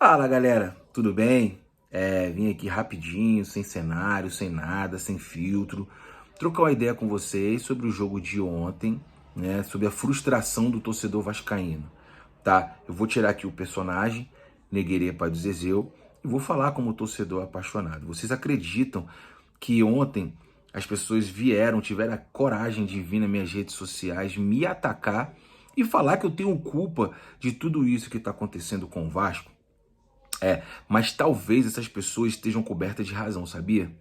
Fala galera, tudo bem? Vim aqui rapidinho, sem cenário, sem nada, sem filtro, trocar uma ideia com vocês sobre o jogo de ontem, né? Sobre a frustração do torcedor vascaíno, tá? Eu vou tirar aqui o personagem, Negreira Pai do Zezéu, e vou falar como torcedor apaixonado. Vocês acreditam que ontem as pessoas tiveram a coragem de vir nas minhas redes sociais, me atacar e falar que eu tenho culpa de tudo isso que está acontecendo com o Vasco? Mas talvez essas pessoas estejam cobertas de razão, sabia?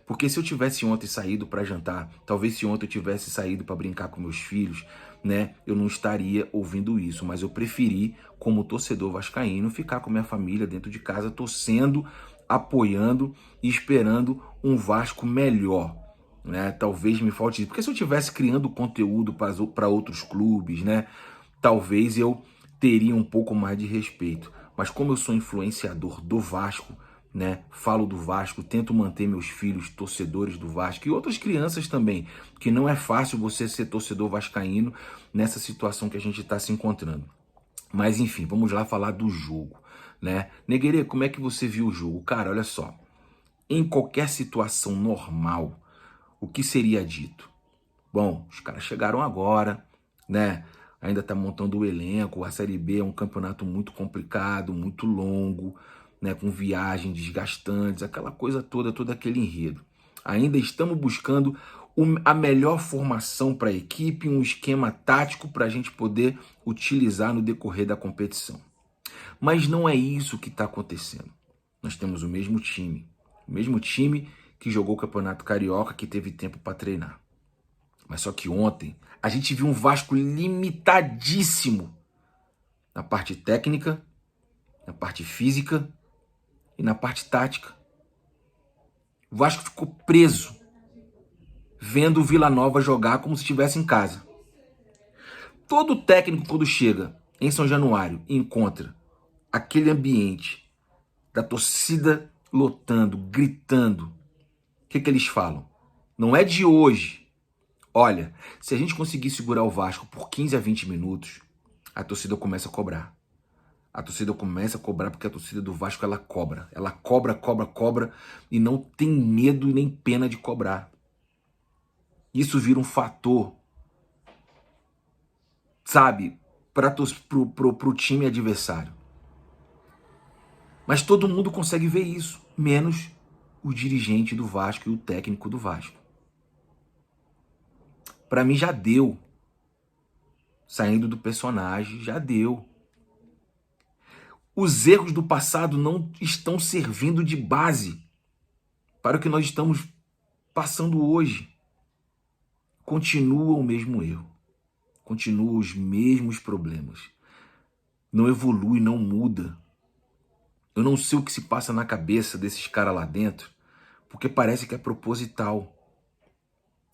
Porque se eu tivesse ontem saído para jantar, talvez se ontem eu tivesse saído para brincar com meus filhos, né, eu não estaria ouvindo isso, mas eu preferi, como torcedor vascaíno, ficar com minha família dentro de casa, torcendo, apoiando e esperando um Vasco melhor, né? Talvez me falte isso, porque se eu tivesse criando conteúdo para outros clubes, né, talvez eu teria um pouco mais de respeito. Mas como eu sou influenciador do Vasco, né, falo do Vasco, tento manter meus filhos torcedores do Vasco e outras crianças também, que não é fácil você ser torcedor vascaíno nessa situação que a gente está se encontrando. Mas enfim, vamos lá falar do jogo, né? Negreira, como é que você viu o jogo? Cara, olha só, em qualquer situação normal, o que seria dito? Bom, os caras chegaram agora, né? Ainda tá montando o elenco. A Série B é um campeonato muito complicado, muito longo, né? Com viagens desgastantes, aquela coisa toda, todo aquele enredo. Ainda estamos buscando a melhor formação para a equipe, um esquema tático para a gente poder utilizar no decorrer da competição. Mas não é isso que está acontecendo. Nós temos o mesmo time que jogou o Campeonato Carioca, que teve tempo para treinar. Mas só que ontem a gente viu um Vasco limitadíssimo na parte técnica, na parte física e na parte tática. O Vasco ficou preso vendo o Vila Nova jogar como se estivesse em casa. Todo técnico, quando chega em São Januário e encontra aquele ambiente da torcida lotando, gritando, o que eles falam? Não é de hoje. Olha, se a gente conseguir segurar o Vasco por 15 a 20 minutos, a torcida começa a cobrar. A torcida começa a cobrar porque a torcida do Vasco, ela cobra. Ela cobra, cobra, cobra e não tem medo nem pena de cobrar. Isso vira um fator, sabe, pro time adversário. Mas todo mundo consegue ver isso, menos o dirigente do Vasco e o técnico do Vasco. Para mim já deu. Saindo do personagem, já deu. Os erros do passado não estão servindo de base para o que nós estamos passando hoje. Continua o mesmo erro. Continua os mesmos problemas. Não evolui, não muda. Eu não sei o que se passa na cabeça desses caras lá dentro, porque parece que é proposital.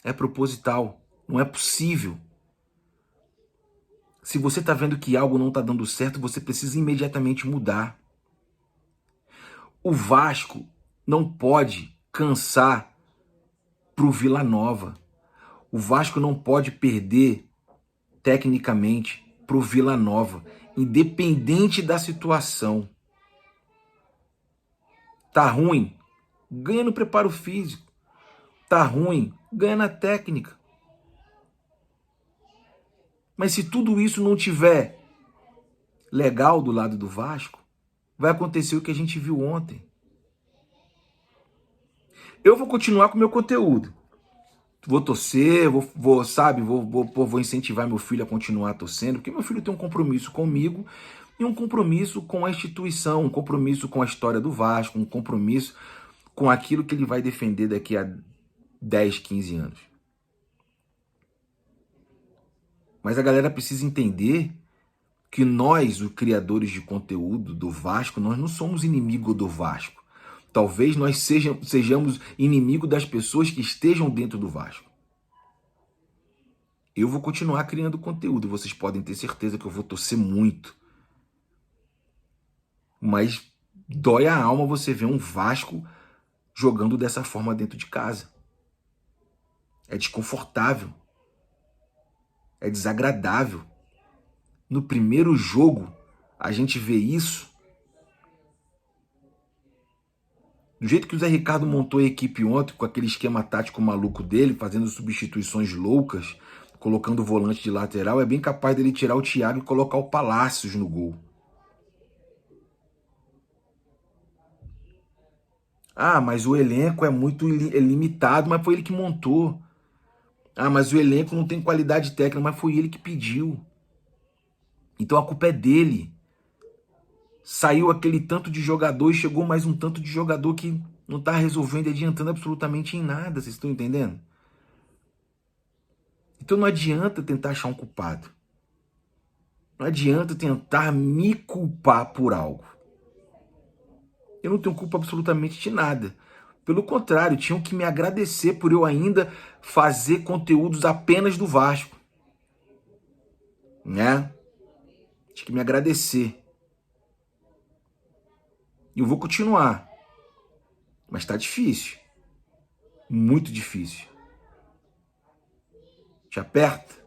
É proposital. Não é possível. Se você está vendo que algo não está dando certo, você precisa imediatamente mudar. O Vasco não pode cansar pro Vila Nova. O Vasco não pode perder tecnicamente pro Vila Nova, independente da situação. Tá ruim? Ganha no preparo físico. Tá ruim? Ganha na técnica. Mas se tudo isso não tiver legal do lado do Vasco, vai acontecer o que a gente viu ontem. Eu vou continuar com o meu conteúdo. Vou torcer, vou incentivar meu filho a continuar torcendo, porque meu filho tem um compromisso comigo e um compromisso com a instituição, um compromisso com a história do Vasco, um compromisso com aquilo que ele vai defender daqui a 10, 15 anos. Mas a galera precisa entender que nós, os criadores de conteúdo do Vasco, nós não somos inimigo do Vasco. Talvez nós sejamos inimigo das pessoas que estejam dentro do Vasco. Eu vou continuar criando conteúdo, vocês podem ter certeza que eu vou torcer muito. Mas dói a alma você ver um Vasco jogando dessa forma dentro de casa. É desconfortável. É desagradável. No primeiro jogo, a gente vê isso. Do jeito que o Zé Ricardo montou a equipe ontem, com aquele esquema tático maluco dele, fazendo substituições loucas, colocando o volante de lateral, é bem capaz dele tirar o Thiago e colocar o Palácios no gol. Ah, mas o elenco é muito limitado, mas foi ele que montou. Ah, mas o elenco não tem qualidade técnica, mas foi ele que pediu. Então a culpa é dele. Saiu aquele tanto de jogador e chegou mais um tanto de jogador que não tá resolvendo e adiantando absolutamente em nada, vocês estão entendendo? Então não adianta tentar achar um culpado. Não adianta tentar me culpar por algo. Eu não tenho culpa absolutamente de nada. Pelo contrário, tinham que me agradecer por eu ainda fazer conteúdos apenas do Vasco. Né? Tinha que me agradecer. E eu vou continuar. Mas tá difícil. Muito difícil. Te aperta?